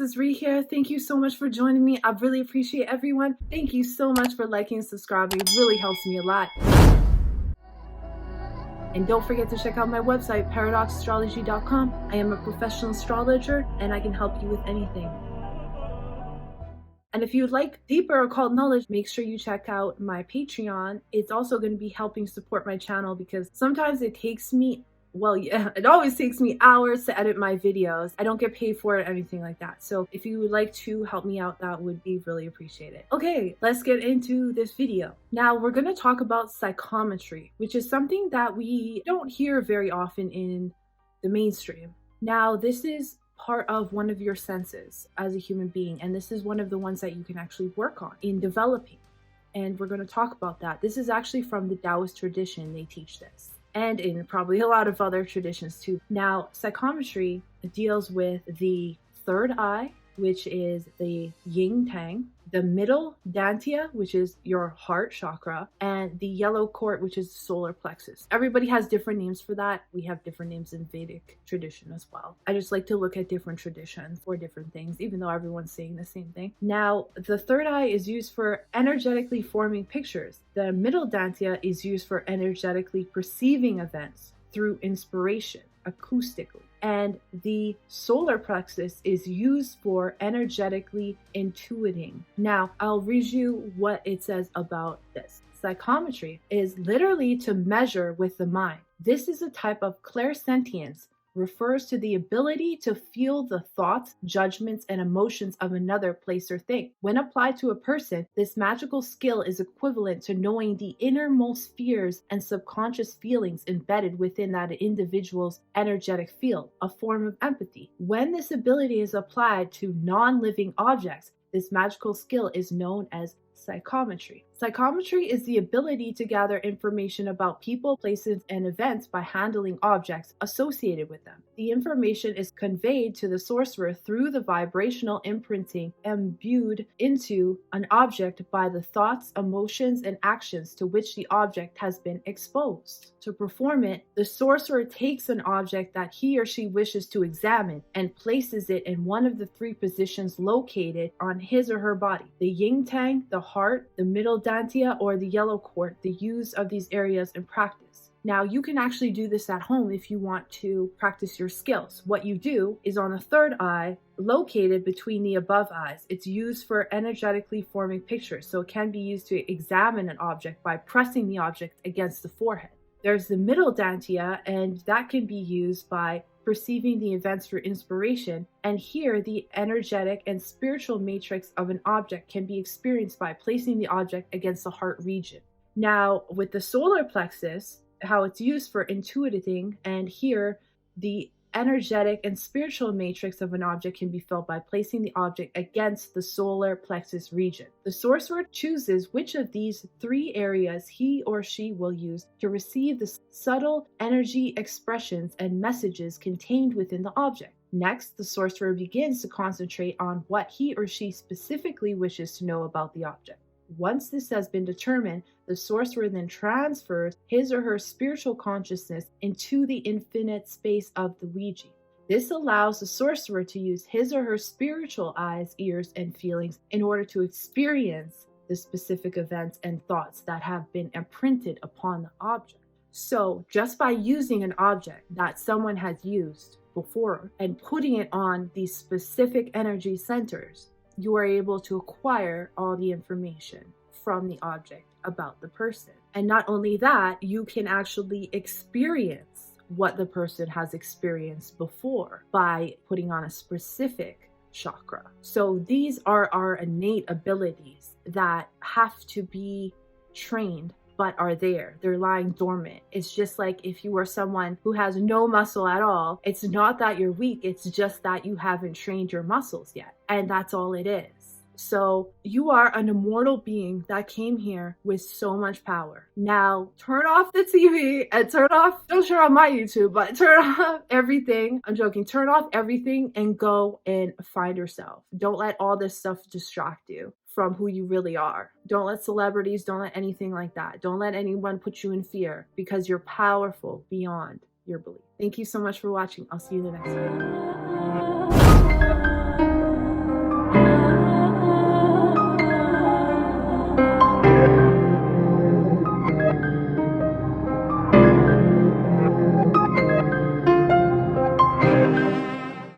is Ree here. Thank you so much for joining me. I really appreciate everyone. Thank you so much for liking and subscribing. It really helps me a lot. And don't forget to check out my website, paradoxastrology.com. I am a professional astrologer and I can help you with anything. And if you'd like deeper occult knowledge, make sure you check out my Patreon. It's also going to be helping support my channel because sometimes it takes me, it always takes me hours to edit my videos. I don't get paid for it or anything like that. So if you would like to help me out, that would be really appreciated. Okay, let's get into this video. Now we're going to talk about psychometry, which is something that we don't hear very often in the mainstream. Now this is part of one of your senses as a human being, and this is one of the ones that you can actually work on in developing, and we're going to talk about that. This is actually from the Daoist tradition. They teach this, and in probably a lot of other traditions too. Now psychometry deals with the third eye, which is the yin tang, the middle dantiya, which is your heart chakra, and the yellow court, which is solar plexus. Everybody has different names for that. We have different names in Vedic tradition as well. I just like to look at different traditions for different things, even though everyone's saying the same thing. Now, the third eye is used for energetically forming pictures. The middle dantiya is used for energetically perceiving events through inspiration, acoustically. And the solar plexus is used for energetically intuiting. Now, I'll read you what it says about this. Psychometry is literally to measure with the mind. This is a type of clairsentience, refers to the ability to feel the thoughts, judgments, and emotions of another place or thing. When applied to a person, this magical skill is equivalent to knowing the innermost fears and subconscious feelings embedded within that individual's energetic field, a form of empathy. When this ability is applied to non-living objects, this magical skill is known as psychometry. Psychometry is the ability to gather information about people, places, and events by handling objects associated with them. The information is conveyed to the sorcerer through the vibrational imprinting imbued into an object by the thoughts, emotions, and actions to which the object has been exposed. To perform it, the sorcerer takes an object that he or she wishes to examine and places it in one of the three positions located on his or her body: the yin tang, the heart, the middle dantiya, or the yellow court. The use of these areas in practice. Now, you can actually do this at home if you want to practice your skills. What you do is on the third eye, located between the above eyes. It's used for energetically forming pictures, so it can be used to examine an object by pressing the object against the forehead. There's the middle dantiya, and that can be used by perceiving the events for inspiration, and here the energetic and spiritual matrix of an object can be experienced by placing the object against the heart region. Now, with the solar plexus, how it's used for intuiting, and here the energetic and spiritual matrix of an object can be felt by placing the object against the solar plexus region. The sorcerer chooses which of these three areas he or she will use to receive the subtle energy expressions and messages contained within the object. Next, the sorcerer begins to concentrate on what he or she specifically wishes to know about the object. Once this has been determined, the sorcerer then transfers his or her spiritual consciousness into the infinite space of the Ouija. This allows the sorcerer to use his or her spiritual eyes, ears, and feelings in order to experience the specific events and thoughts that have been imprinted upon the object. So, just by using an object that someone has used before and putting it on these specific energy centers, you are able to acquire all the information from the object about the person. And not only that, you can actually experience what the person has experienced before by putting on a specific chakra. So these are our innate abilities that have to be trained but are there. They're lying dormant. It's just like if you are someone who has no muscle at all, it's not that you're weak, it's just that you haven't trained your muscles yet. And that's all it is. So you are an immortal being that came here with so much power. Now turn off the TV and don't turn on my YouTube, but turn off everything. I'm joking. Turn off everything and go and find yourself. Don't let all this stuff distract you from who you really are. Don't let celebrities, don't let anything like that. Don't let anyone put you in fear because you're powerful beyond your belief. Thank you so much for watching. I'll see you the next time.